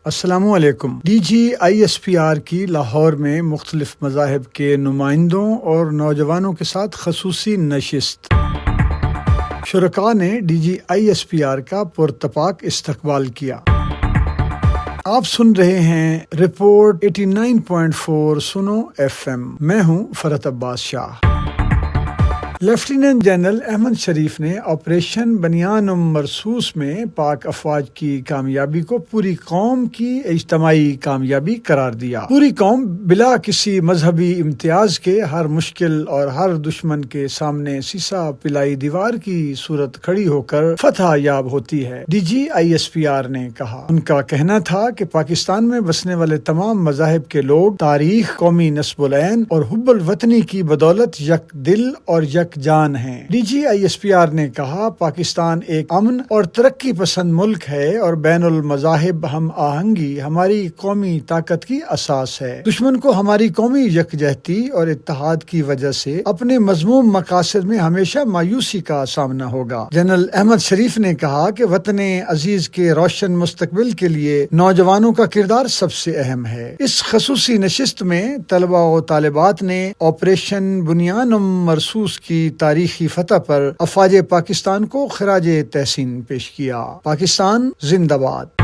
السلام علیکم۔ D G I S P R کی لاہور میں مختلف مذاہب کے نمائندوں اور نوجوانوں کے ساتھ خصوصی نشست۔ شرکاء نے D G I S P R کا پرتپاک استقبال کیا۔ آپ سن رہے ہیں رپورٹ 89.4 سنو ایف ایم۔ میں ہوں فرحت عباس شاہ۔ لیفٹیننٹ جنرل احمد شریف نے آپریشن بنیان مرصوص میں پاک افواج کی کامیابی کو پوری قوم کی اجتماعی کامیابی قرار دیا۔ پوری قوم بلا کسی مذہبی امتیاز کے ہر مشکل اور ہر دشمن کے سامنے سیسا پلائی دیوار کی صورت کھڑی ہو کر فتح یاب ہوتی ہے، D G I S P R نے کہا۔ ان کا کہنا تھا کہ پاکستان میں بسنے والے تمام مذاہب کے لوگ تاریخ، قومی نسب العین اور حب الوطنی کی بدولت یک دل اور یک جان ہیں۔ D G I S P R نے کہا، پاکستان ایک امن اور ترقی پسند ملک ہے اور بین المذاہب ہم آہنگی ہماری قومی طاقت کی اساس ہے۔ دشمن کو ہماری قومی یکجہتی اور اتحاد کی وجہ سے اپنے مذموم مقاصد میں ہمیشہ مایوسی کا سامنا ہوگا۔ جنرل احمد شریف نے کہا کہ وطن عزیز کے روشن مستقبل کے لیے نوجوانوں کا کردار سب سے اہم ہے۔ اس خصوصی نشست میں طلباء و طالبات نے آپریشن بنیان مرصوص کی تاریخی فتح پر افواج پاکستان کو خراج تحسین پیش کیا۔ پاکستان زندہ باد۔